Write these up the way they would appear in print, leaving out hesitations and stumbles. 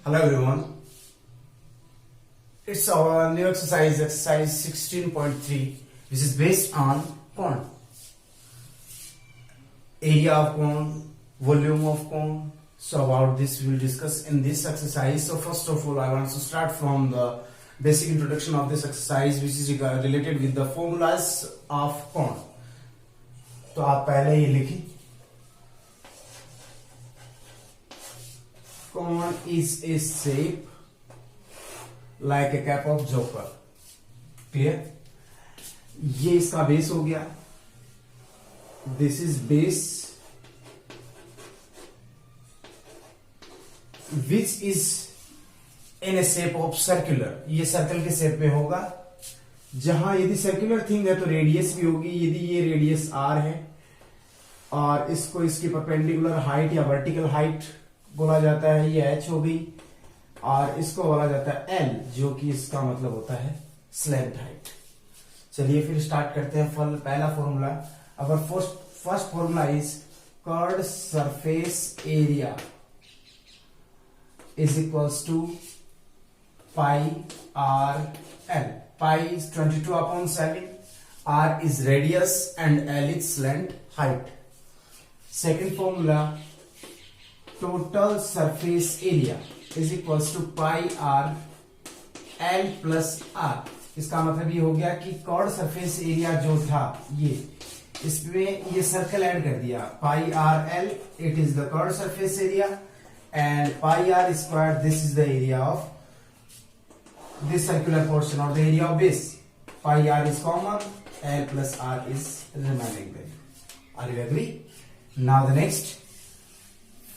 Hello everyone. It's our new exercise 16.3, which is based on cone. Area of cone, volume of cone. So about this we will discuss in this exercise. So first of all, I want to start from the basic introduction of this exercise, which is related with the formulas of cone. तो आप पहले ये लिखिए. Cone is a shape like a cap of joker. Clear? ये इसका base हो गया. This is base, which is in a shape of circular. ये सर्कल के शेप में होगा. जहां यदि सर्कुलर थिंग है तो रेडियस भी होगी. यदि ये रेडियस r है और इसको इसकी परपेंडिकुलर हाइट या वर्टिकल हाइट बोला जाता है, ये h हो गई, और इसको बोला जाता है l, जो कि इसका मतलब होता है स्लैंट हाइट. चलिए फिर स्टार्ट करते हैं. पहला formula, our first formula is curved surface area is equals to pi are l. Pi is 22/7, r is radius and l is slant height. Second formula, total surface area is equals to pi r l plus r. इसका मतलब ये हो गया कि curved surface area जो था ये, इसमें ये सर्कल ऐड कर दिया. Pi are L, it is the curved surface area, and pi are square, this is the area of this circular portion or the area of base. Pi r is common, l plus r is remaining there. Are you agree? Now the next,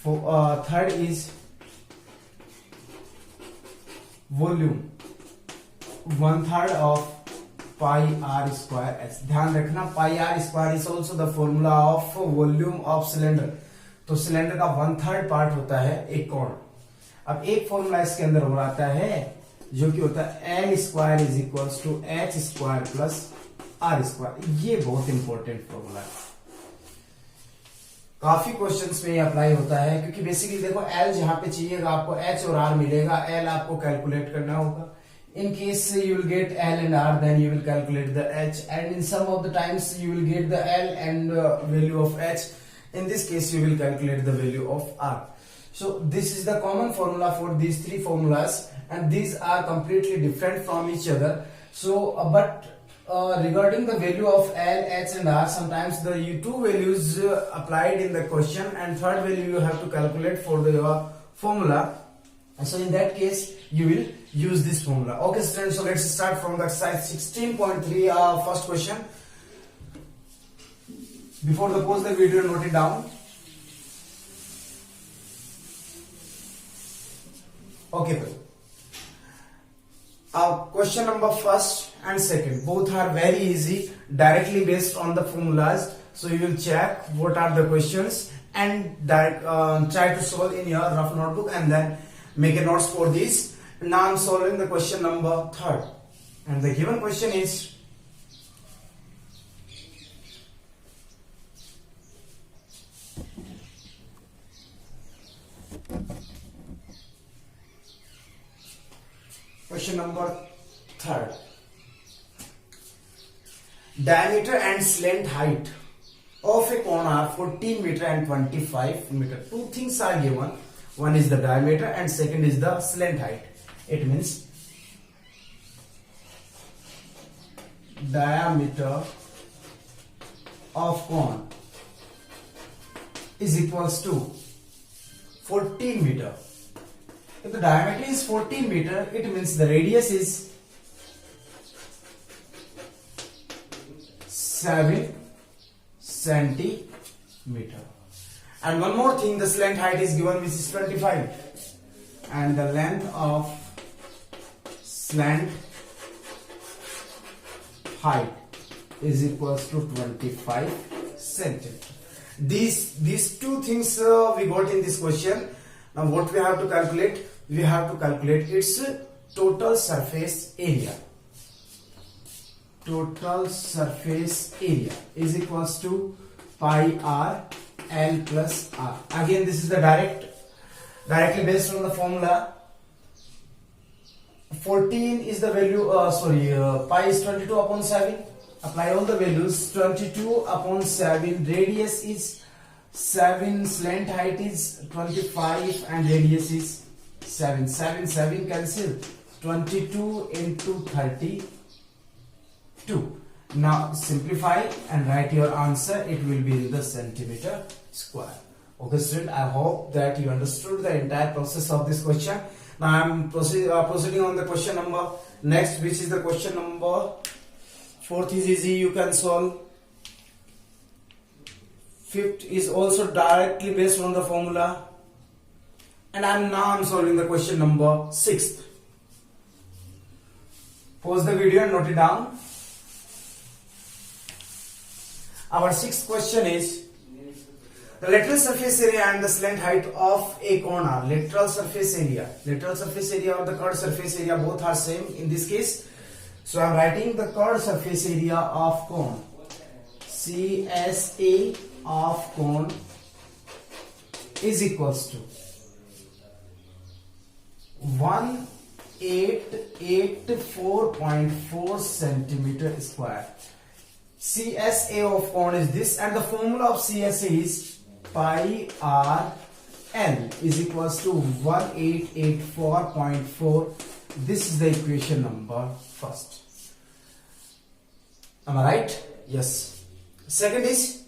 third is volume, 1/3 of pi r square h. ध्यान रखना, pi r square is also the formula of volume of cylinder. तो cylinder का 1/3 part होता है एक कोण. अब एक फॉर्मूला इसके अंदर हो आता है जो कि होता है l square is equals to h square plus r square. ये बहुत इंपॉर्टेंट फॉर्मूला है, काफी क्वेश्चंस में ये अप्लाई होता है, क्योंकि बेसिकली देखो एल जहां पे चाहिएगा आपको एच और आर मिलेगा. एल आपको कैलकुलेट करना होगा. In case you will get l and r, then you will calculate the h, and in some of the times you will get the l and value of h. In this case you will calculate the value of r. So this is the common formula for these three formulas, and these are completely different from each other. So regarding the value of L, H and R, sometimes the two values applied in the question, and third value you have to calculate for the formula. So in that case you will use this formula. Okay students, so let's start from the exercise 16.3 first question. Before the pause the video, note it down. Okay, question number first and second, both are very easy, directly based on the formulas. So you will check what are the questions and try to solve in your rough notebook, and then make a notes for this. Now I'm solving the question number third, and the given question is, question number third, diameter and slant height of a cone are 14 meter and 25 meter. Two things are given, one is the diameter and second is the slant height. It means diameter of cone is equals to 14 meter. If the diameter is 14 meter, it means the radius is 7 centimeter. And one more thing, the slant height is given, which is 25, and the length of slant height is equals to 25 centimeter. These two things we got in this question. Now what we have to calculate? We have to calculate its total surface area. Total surface area is equals to pi r L plus R. Again, this is the directly based on the formula. 14 is the value, pi is 22 upon 7. Apply all the values. 22 upon 7, radius is 7, slant height is 25 and radius is 7. 7 cancel. 22 into 32. Now simplify and write your answer. It will be in the centimeter square. Okay student, I hope that you understood the entire process of this question. Now I am proceeding on the question number next, which is the question number 4th is easy, you can solve. 5th is also directly based on the formula. And I'm solving the question number 6th. Pause the video and note it down. Our 6th question is, the lateral surface area and the slant height of a cone are lateral surface area or the curved surface area, both are same in this case. So I am writing the curved surface area of cone, CSA of cone is equals to 1884.4 centimeter square. CSA of cone is this, and the formula of CSA is pi r L is equals to 1884.4. This is the equation number first. Am I right? Yes. Second is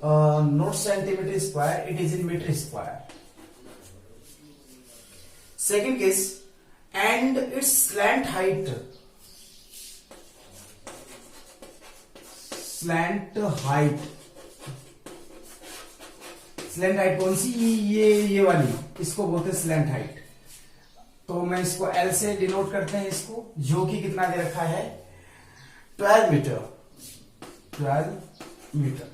not centimeter square, it is in meter square. Second case, and its slant height. Slant height कौन सी, ये वाली, इसको बोलते हैं slant height. तो मैं इसको L से डिनोट करते हैं इसको, जो कि कितना दे रखा है 12 metres.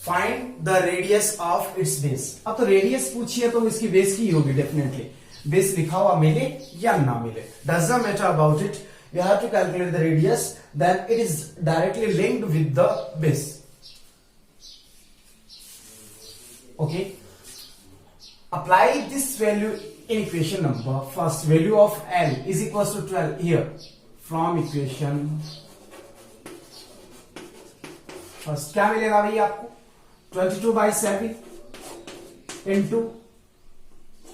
Find the radius of its base. अब तो रेडियस पूछिए तो इसकी बेस की होगी डेफिनेटली. बेस लिखा हुआ मिले या ना मिले, does not matter about it. You have to calculate the radius, then it is directly linked with the base. Okay. Apply this value in equation number. First, value of L is equals to 12 here. From equation first, क्या मिलेगा भाई आपको? 22/7 into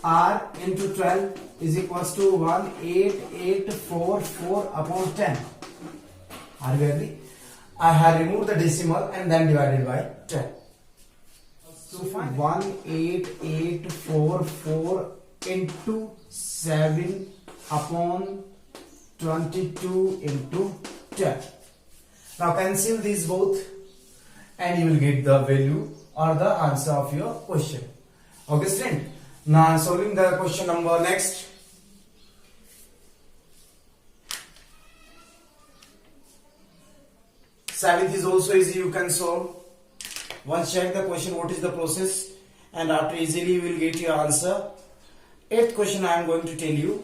R into 12 is equals to 18844 upon 10. Are you agree? I have removed the decimal and then divided by 10. So find 18844 into 7 upon 22 into 10. Now cancel these both and you will get the value or the answer of your question. Okay student? Now I am solving the question number next. 7th is also easy, you can solve. Once check the question what is the process, and after easily you will get your answer. 8th question I am going to tell you.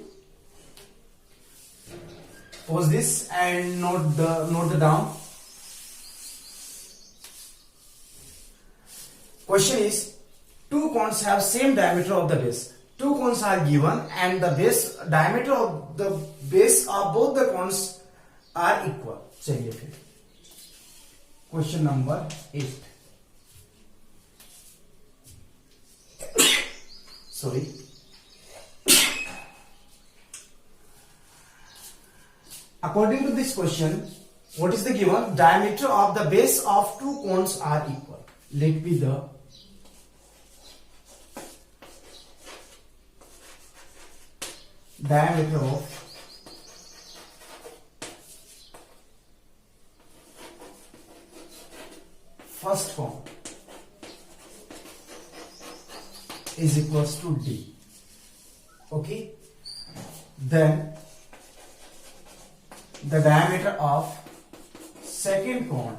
Pause this and note the down. Question is, two cones have same diameter of the base. Two cones are given and the base diameter of the base of both the cones are equal. चलिए फिर question number 8. Sorry. According to this question, what is the given? Diameter of the base of two cones are equal. Let me the diameter of first cone is equals to D. Okay, then the diameter of second cone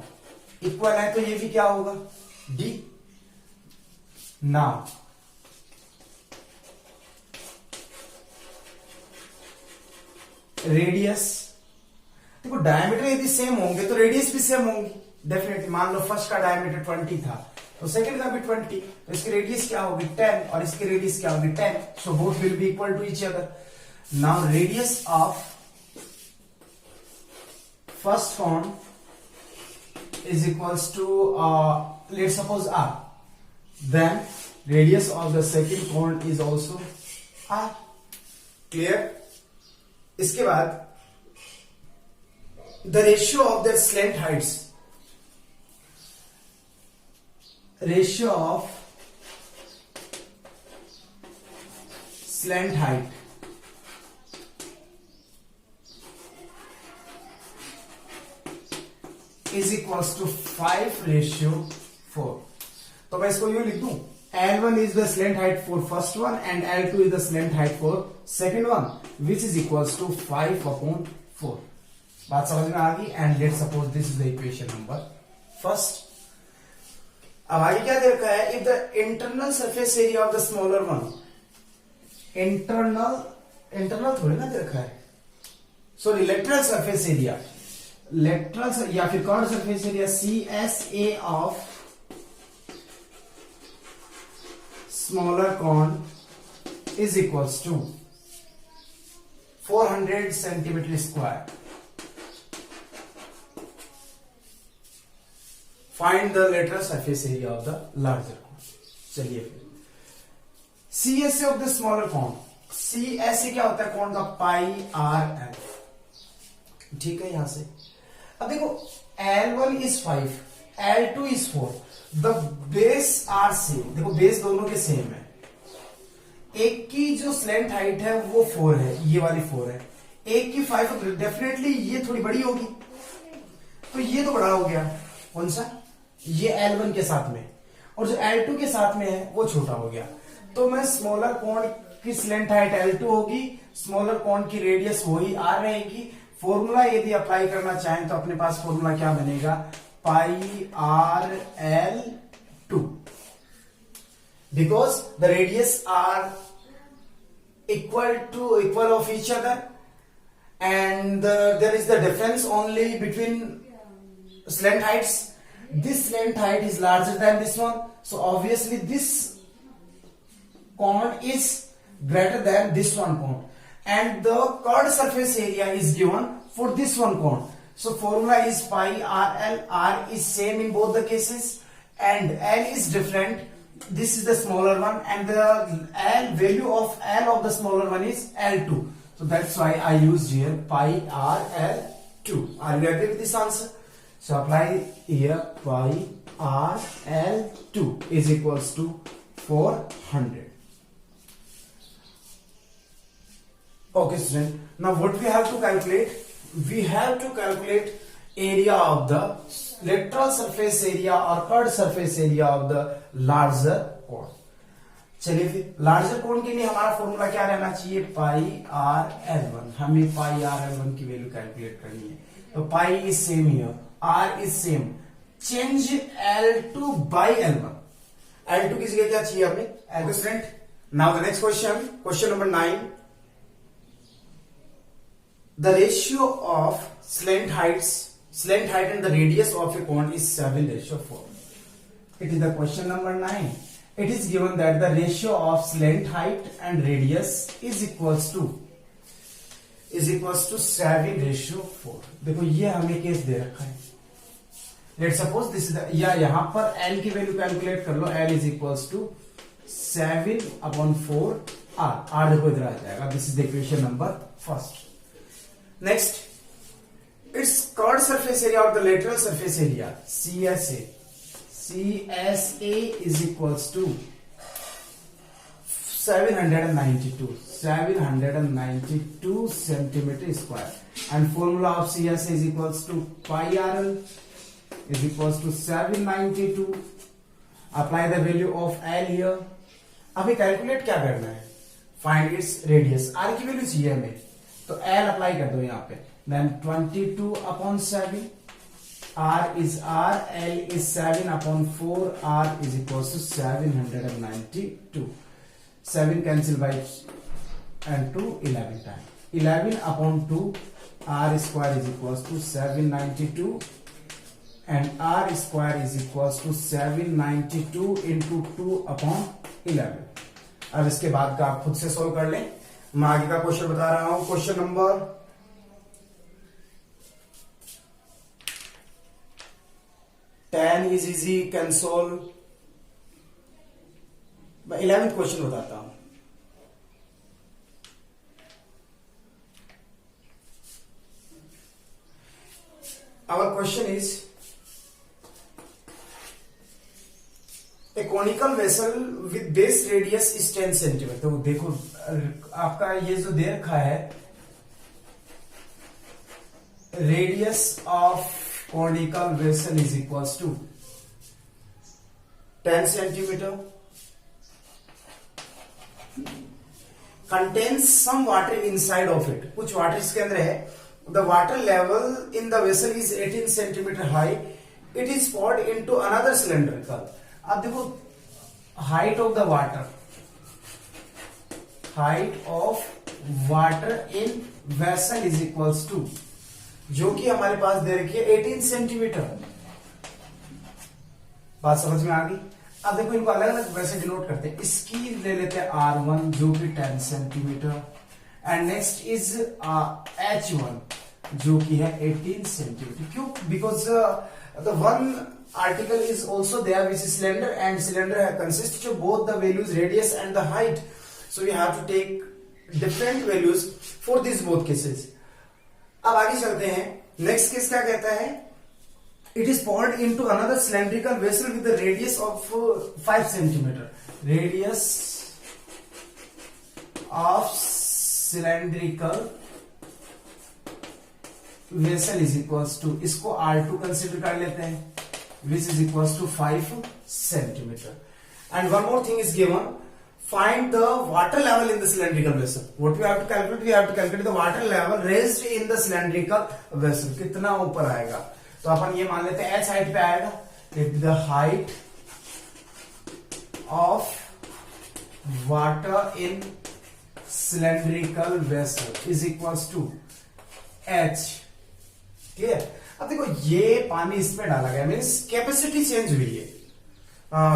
equal है, तो ये भी क्या होगा D. Now radius, देखो diameter यदि same होंगे तो रेडियस भी सेम होंगी डेफिनेटली. मान लो फर्स्ट का डायमीटर 20 था तो सेकंड का भी 20, तो इसकी रेडियस क्या होगी 10 और इसकी रेडियस क्या होगी 10. So both will be equal to each other. Now radius of first cone is equals to let's suppose r. Then radius of the second cone is also r. Clear? इसके बाद the ratio of their slant heights, ratio of slant height is equals to 5:4. तो मैं इसको यूं लिख दूं, L1 is the slant height for first one and L2 is the slant height for second one, which is equals to 5/4. बात समझ में आ गई? And let's suppose this is the equation number first. अब आगे क्या दे रखा है? If the internal surface area of the smaller one, internal थोड़ी ना दे रखा है, sorry lateral surface area, lateral या फिर curve surface area CSA of smaller cone is equals to 400 centimetre square. Find the lateral surface area of the larger cone. चलिए फिर CSA of the smaller cone, CSA क्या होता है cone का? πRL. ठीक है. यहां से अब देखो L1 is 5, L2 is 4, the base are same. देखो बेस दोनों के सेम है. एक की जो स्लैंट हाइट है वो 4 है, ये वाली 4 है, एक की 5. डेफिनेटली ये थोड़ी बड़ी होगी, तो ये तो बड़ा हो गया. कौन सा? ये L1 के साथ में, और जो L2 के साथ में है वो छोटा हो गया. तो मैं स्मॉलर कॉन की स्लैंट हाइट L2 होगी, स्मॉलर कॉन की रेडियस वही R रहेगी. फॉर्मूला यदि अप्लाई करना चाहें तो अपने पास फॉर्मूला क्या बनेगा? πRL2, because the radius are equal of each other and there is the difference only between slant heights. This slant height is larger than this one, so obviously this cone is greater than this one cone, and the curved surface area is given for this one cone. So formula is πRL. R is same in both the cases and L is different. This is the smaller one and the L value of L of the smaller one is L2. So that's why I used here πRL2. Are you agree with this answer? So apply here πRL2 is equals to 400. Okay student, now what we have to calculate? We have to calculate area of the lateral surface area or curved surface area of the larger cone. चलिए फिर larger कोन के लिए हमारा formula क्या रहना चाहिए? πRL1. हमें πRL1 की वैल्यू कैलकुलेट करनी है. तो pi is same here, R is same. Change L2 by L1. L2 की जगह क्या चाहिए हमें? L2 student. Now the next question, question number 9. The ratio of slant height and the radius of a cone is 7:4. It is the question number 9. It is given that the ratio of slant height and radius is equals to 7:4. देखो ये हमें case दे रखा है. Let's suppose this is the, या यहां पर L की value calculate कर लो. L is equals to 7/4 R. R देखो इधर आ जाएगा. This is the equation number first. Next, its curved surface area or the lateral surface area CSA is equals to 792 centimeter square, and formula of CSA is equals to πRL is equals to 792. Apply the value of L here. अभी calculate क्या करना है? Find its radius. R की value चाहिए हमें, तो L apply कर दो यहां पे. Then 22/7. R is R, L is 7/4. R is equals to 792. 7 cancel by and 2 11 times. 11/2. R square is equals to 792 and R square is equals to 792 into 2/11. अब इसके बाद का आप खुद से सोल्व कर लें. मैं आगे का क्वेश्चन बता रहा हूं। Question number 10 is easy, can solve. मैं 11th क्वेश्चन बताता हूं। Our question is a conical vessel with base radius is 10 centimetre. तो देखो आपका ये जो दे रखा है, radius of conical vessel is equals to 10 centimetre, contains some water inside of it। कुछ वाटर इसके अंदर है। The water level in the vessel is 18 centimeter high. It is poured into another cylindrical। अब देखो height of the water, height of water in vessel is equals to, जो कि हमारे पास दे रखी है 18 सेंटीमीटर। बात समझ में आ गई। अब देखो इनको अलग अलग वैसे डिनोट करते हैं। इसकी ले लेते हैं R1 जो कि 10 centimetre, and next is H1 जो कि है 18 सेंटीमीटर। क्यों? Because the one article is also there which is cylinder, and cylinder consists of both the values radius and the height, so we have to take different values for these both cases। अब आगे चलते हैं। Next case क्या कहता है? It is poured into another cylindrical vessel with the radius of 5 centimeter। radius of cylindrical vessel is equals to, इसको R2 consider कर लेते हैं, which is equals to 5 centimeter। And one more thing is given, find the water level in the cylindrical vessel। What we have to calculate? We have to calculate the water level raised in the cylindrical vessel। कितना ऊपर आएगा? तो अपन ये मान लेते हैं h height पे आएगा। The height of water in cylindrical vessel is equals to h। Clear? अब देखो ये पानी इसमें डाला गया, मीन्स कैपेसिटी चेंज हुई है।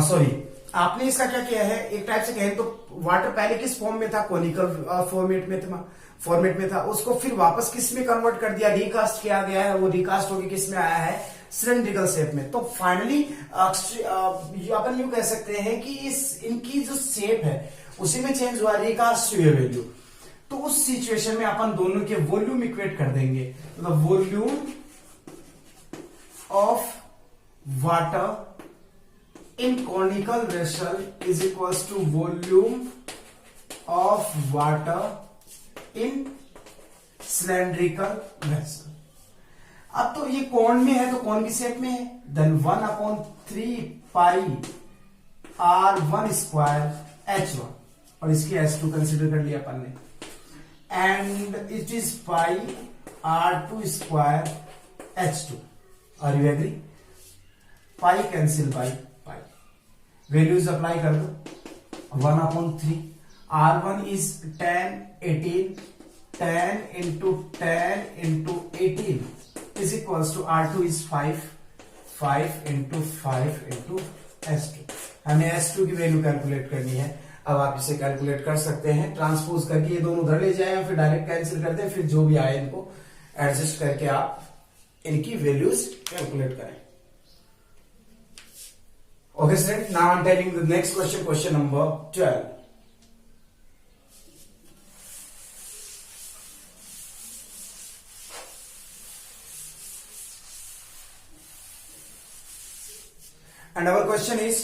सॉरी, आपने इसका क्या किया है, एक टाइप से कहें तो वाटर पहले किस फॉर्म में था? कॉनिकल फॉर्मेट में था। उसको फिर वापस किस में कन्वर्ट कर दिया? रिकास्ट किया गया है। वो रिकास्ट होकर किस में आया है? सिलेंड्रिकल शेप में। तो फाइनली अपन यूं कह सकते हैं कि इनकी जो शेप है उसी में चेंज हुआ, रिकास्ट हुई वैल्यू। तो उस सिचुएशन में अपन दोनों के वॉल्यूम इक्वेट कर देंगे। तो the volume of water in conical vessel is equals to volume of water in cylindrical vessel. अब तो ये कौन में है, तो कौन की शेप में है। देन 1/3 पाई R1 स्क्वायर H1, और इसकी H2 कंसिडर कर लिया अपन ने, and it is pi R2 square H2। Are you agree? Pi cancel by pi, values apply कर दो। 1/3 R1 इज 10 18, 10 into 10 into 18 is equals to R2 is 5 into 5 into S2। हमें S2 की वैल्यू कैलकुलेट करनी है। अब आप इसे कैलकुलेट कर सकते हैं ट्रांसपोज करके, ये दोनों उधर ले जाए या फिर डायरेक्ट कैंसिल करते हैं, फिर जो भी आए इनको एडजस्ट करके आप इनकी वैल्यूज कैलकुलेट करें। Okay student, now I am telling the next question, question number 12। And our question is,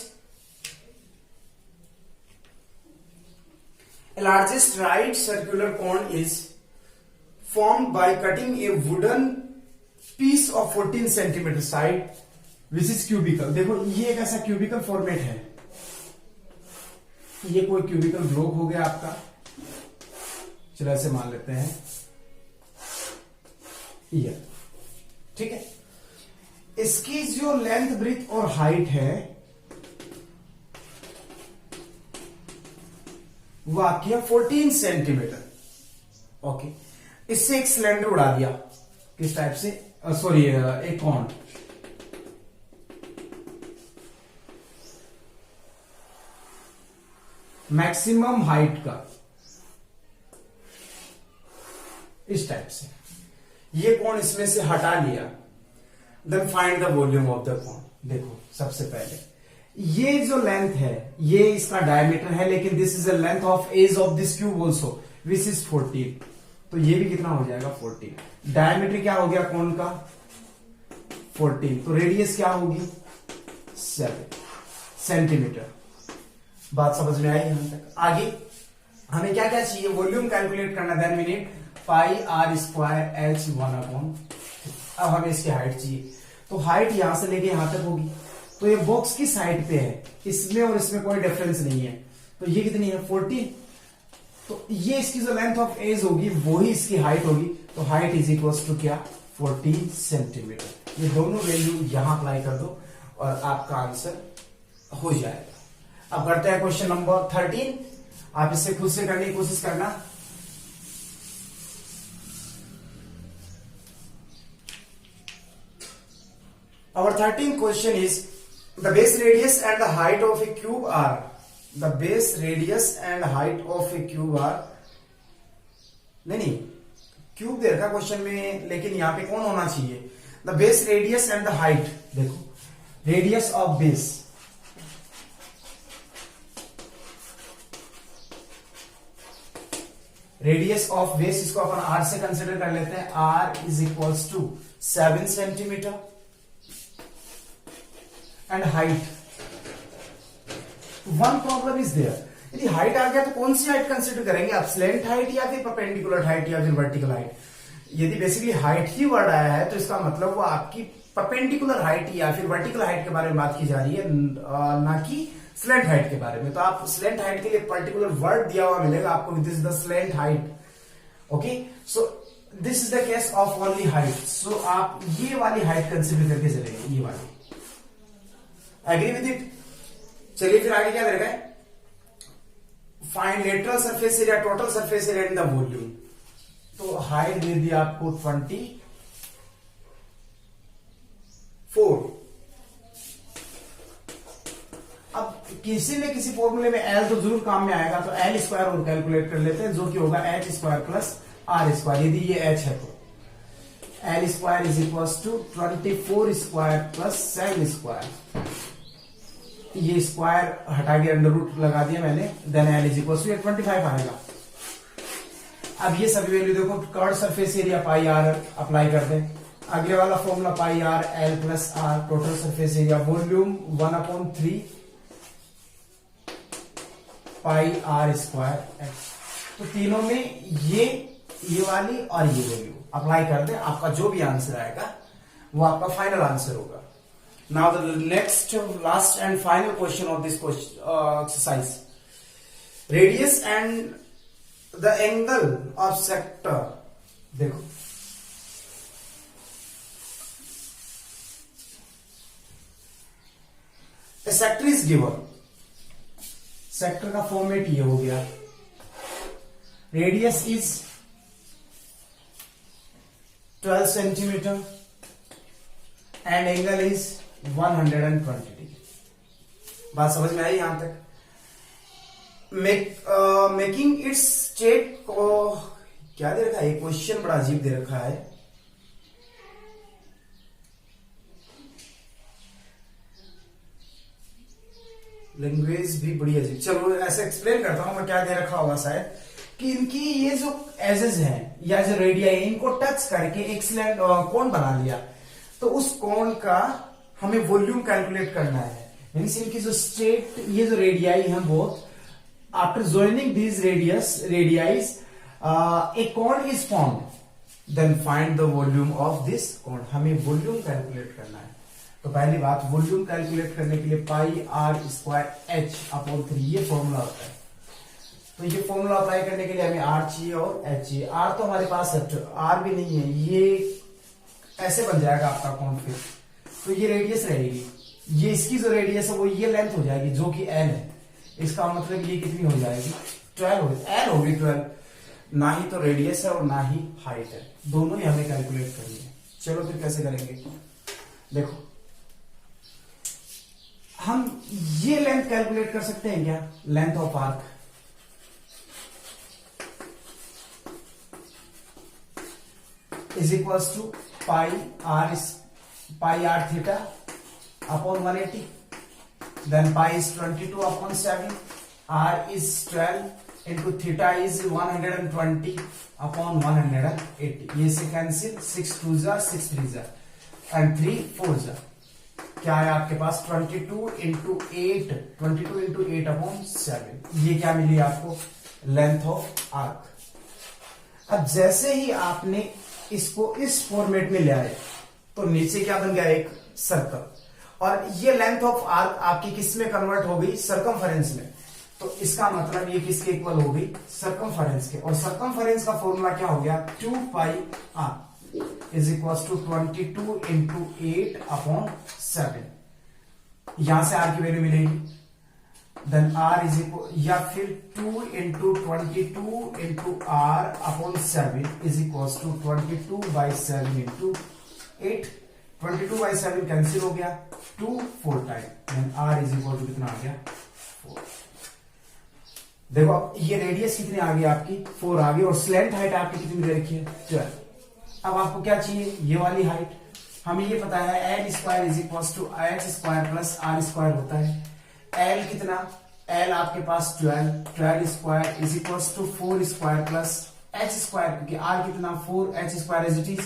a largest right circular cone is formed by cutting a wooden piece of 14 centimeter side which is cubical। देखो ये एक ऐसा cubicle format है, ये कोई cubical block हो गया आपका, चलो ऐसे मान लेते हैं ये, ठीक है। इसकी जो लेंथ ब्रीथ और हाइट है वो आपकी है 14 सेंटीमीटर। ओके, इससे एक सिलेंडर उड़ा दिया, किस टाइप से? सॉरी, एक कॉन। मैक्सिमम हाइट का इस टाइप से, ये कोण इसमें से हटा लिया, then find the volume of the cone. देखो सबसे पहले ये जो लेंथ है ये इसका डायमीटर है, लेकिन this is the length of edge of this cube also which is 14, तो ये भी कितना हो जाएगा 14। डायमीटर क्या हो गया कोण का 14, तो रेडियस क्या होगी 7 सेंटीमीटर। बात समझ में आई यहां तक? आगे हमें क्या क्या चाहिए, वॉल्यूम कैलकुलेट करना, then we need pi are square h 1/। अब हमें इसकी हाइट चाहिए, तो हाइट यहां से लेके यहां तक होगी, तो ये बॉक्स की साइड पे है, इसमें और इसमें कोई डिफरेंस नहीं है, तो ये कितनी है 14, तो ये इसकी जो लेंथ ऑफ एज होगी वही इसकी हाइट होगी, तो हाइट इज इक्वल टू क्या 14 सेंटीमीटर। ये दोनों वैल्यू यहां अप्लाई कर दो और आपका आंसर हो जाएगा। अब करते हैं क्वेश्चन नंबर 13, आप इससे खुद से करने की कोशिश करना। Our 13th question is the base radius and the height of a cube are, the base radius and height of a cube are, नहीं क्यूब दे रखा क्वेश्चन में, लेकिन यहां पे कौन होना चाहिए, the base radius and the height. देखो radius of base, radius of base इसको अपन आर से कंसिडर कर लेते हैं, R is equals to 7 centimetre, and height, one problem is there, यदि हाइट आ गया तो कौन सी हाइट कंसिडर करेंगे आप, स्लेंट हाइट या फिर परपेंडिकुलर हाइट या फिर वर्टिकल हाइट। यदि बेसिकली हाइट ही वर्ड आया है तो इसका मतलब वो आपकी परपेंडिकुलर हाइट या फिर वर्टिकल हाइट के बारे में बात की जा रही है, ना कि स्लेंट हाइट के बारे में। तो आप स्लेंट हाइट के लिए पर्टिकुलर वर्ड दिया हुआ मिलेगा आपको, this is the slant height, okay. So this is the case of only height, so आप ये वाली हाइट कंसिडर करके चलेंगे, ये वाली। Agree with it? चलिए फिर आगे क्या दे रखा है, find lateral surface area, total surface area and the volume. तो हाइट दे दी आपको 24, अब किसी न किसी फॉर्मूले में एल तो जरूर काम में आएगा, तो एल स्क्वायर और कैलकुलेट कर लेते हैं, जो कि होगा h square plus r square. यदि ये एच है तो l square is equal to 24 square plus 7 square, ये स्क्वायर हटा के अंडर रूट लगा दिया मैंने, then l is equal to 25 आएगा। अब ये सभी वैल्यू देखो, curve surface area pi r apply कर दें, अगले वाला formula pi are l plus r, total surface area, volume 1/3 pi are square H. तो तीनों में ये वाली और ये वैल्यू अप्लाई कर दें, आपका जो भी आंसर आएगा वो आपका फाइनल आंसर होगा। Now the next last and final question of this exercise, radius and the angle of sector. देखो A sector is given, sector का फॉर्मेट ये हो गया, radius is 12 centimetre and angle is 120 degree. बात समझ में आई यहां तक? मेकिंग इट्स स्टेट को क्या दे रखा है, क्वेश्चन बड़ा अजीब दे रखा है, लैंग्वेज भी बड़ी अजीब। चलो ऐसे एक्सप्लेन करता हूं मैं, क्या दे रखा होगा शायद कि इनकी ये जो एजेस हैं या जो रेडिया है, इनको टच करके एक स्लैंट कोण बना लिया, तो उस कोण का हमें वॉल्यूम कैलकुलेट करना है। मीन्स इनकी जो स्टेट, ये जो रेडियाई हैं both, after joining these radii a cone is formed, then find the volume of this cone. हमें वॉल्यूम कैलकुलेट करना है, तो पहली बात वॉल्यूम कैलकुलेट करने के लिए पाई आर स्क्वायर एच अपॉन 3 ये फॉर्मूला होता है। तो ये फॉर्मूला अप्लाई करने के लिए हमें आर चाहिए और एच चाहिए। आर तो हमारे पास है, आर भी नहीं है, ये ऐसे बन जाएगा आपका कोण। फिर तो ये रेडियस रहेगी, ये इसकी जो रेडियस है वो ये लेंथ हो जाएगी जो कि एल है। इसका मतलब ये कितनी हो जाएगी 12 होगी, एल होगी 12। ना ही तो रेडियस है और ना ही हाइट है, दोनों ही हमें कैलकुलेट करनी है। चलो फिर कैसे करेंगे, देखो हम ये लेंथ कैलकुलेट कर सकते हैं क्या, length of arc. is equals to pi r theta upon 180. Then pi is 22 upon 7. R is 12 into theta is 120 upon 180. ये से कैंसिल, 6 2 जा 6 3 जा एंड 3 4 जा, क्या है आपके पास 22 इंटू 8 अपॉन 7. ये क्या मिली आपको, लेंथ ऑफ आर्क. अब जैसे ही आपने इसको इस फॉर्मेट में ले आए तो नीचे क्या बन गया, एक सर्कल. और ये लेंथ ऑफ आर्क आपकी किस में कन्वर्ट हो गई, सर्कमफेरेंस में. तो इसका मतलब ये किसके इक्वल हो गई, सर्कमफेरेंस के. और सर्कमफेरेंस का फॉर्मूला क्या हो गया, 2 pi R is equal to 22 into 8 upon 7. यहां से आर की वैल्यू मिलेगी. देन आर इज इक्वल, या फिर 2 into 22 into r upon 7 is equal to 22/7 into 8. 22/7 cancel हो गया, 2 4 time. Then r is equal to कितना आ गया, 4. देखो अब ये रेडियस कितनी आ गई आपकी, 4 आ गई. और स्लैंट हाइट आपकी कितनी दे रखी है, 12. अब आपको क्या चाहिए, ये वाली हाइट. हमें ये पता है l square is equal to h square plus r square होता है. एल कितना, एल आपके पास 12 square is equal to 4 square plus h square, क्योंकि आर कितना 4, h square as it is.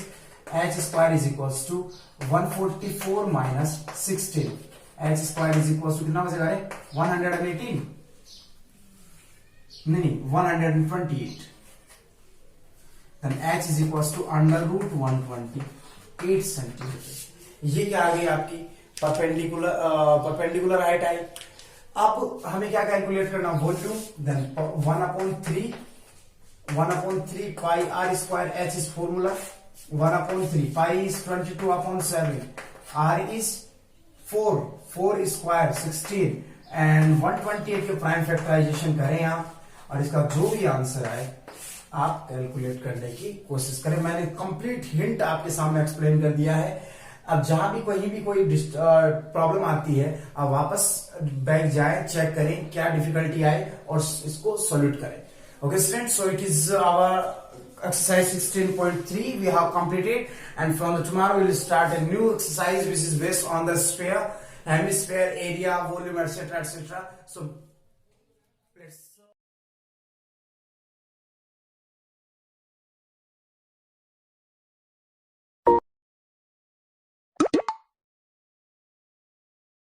H square is equal to 144 minus 16. H square is equal to कितना बचेगा, 118 नहीं 128. then h is equals to under root 128 centimetre. ये क्या आ गई आपकी perpendicular height I. अब हमें क्या कैलकुलेट करना, volume. Then 1/3 pi are square, h is formula. 1/3 pi is 22 upon 7, r is 4 square 16 and 128 के प्राइम फैक्टराइजेशन करें आप, और इसका जो भी आंसर आए आप कैलकुलेट करने की कोशिश करें. मैंने कंप्लीट हिंट आपके सामने एक्सप्लेन कर दिया है. अब जहां भी कहीं भी कोई प्रॉब्लम आती है आप वापस बैक जाएं, चेक करें क्या डिफिकल्टी आए और इसको सॉल्यूट करें. Okay students, so it is our exercise 16.3 we have completed, and from the tomorrow we will start a new exercise which is based on the sphere, hemisphere, area, volume, etc. So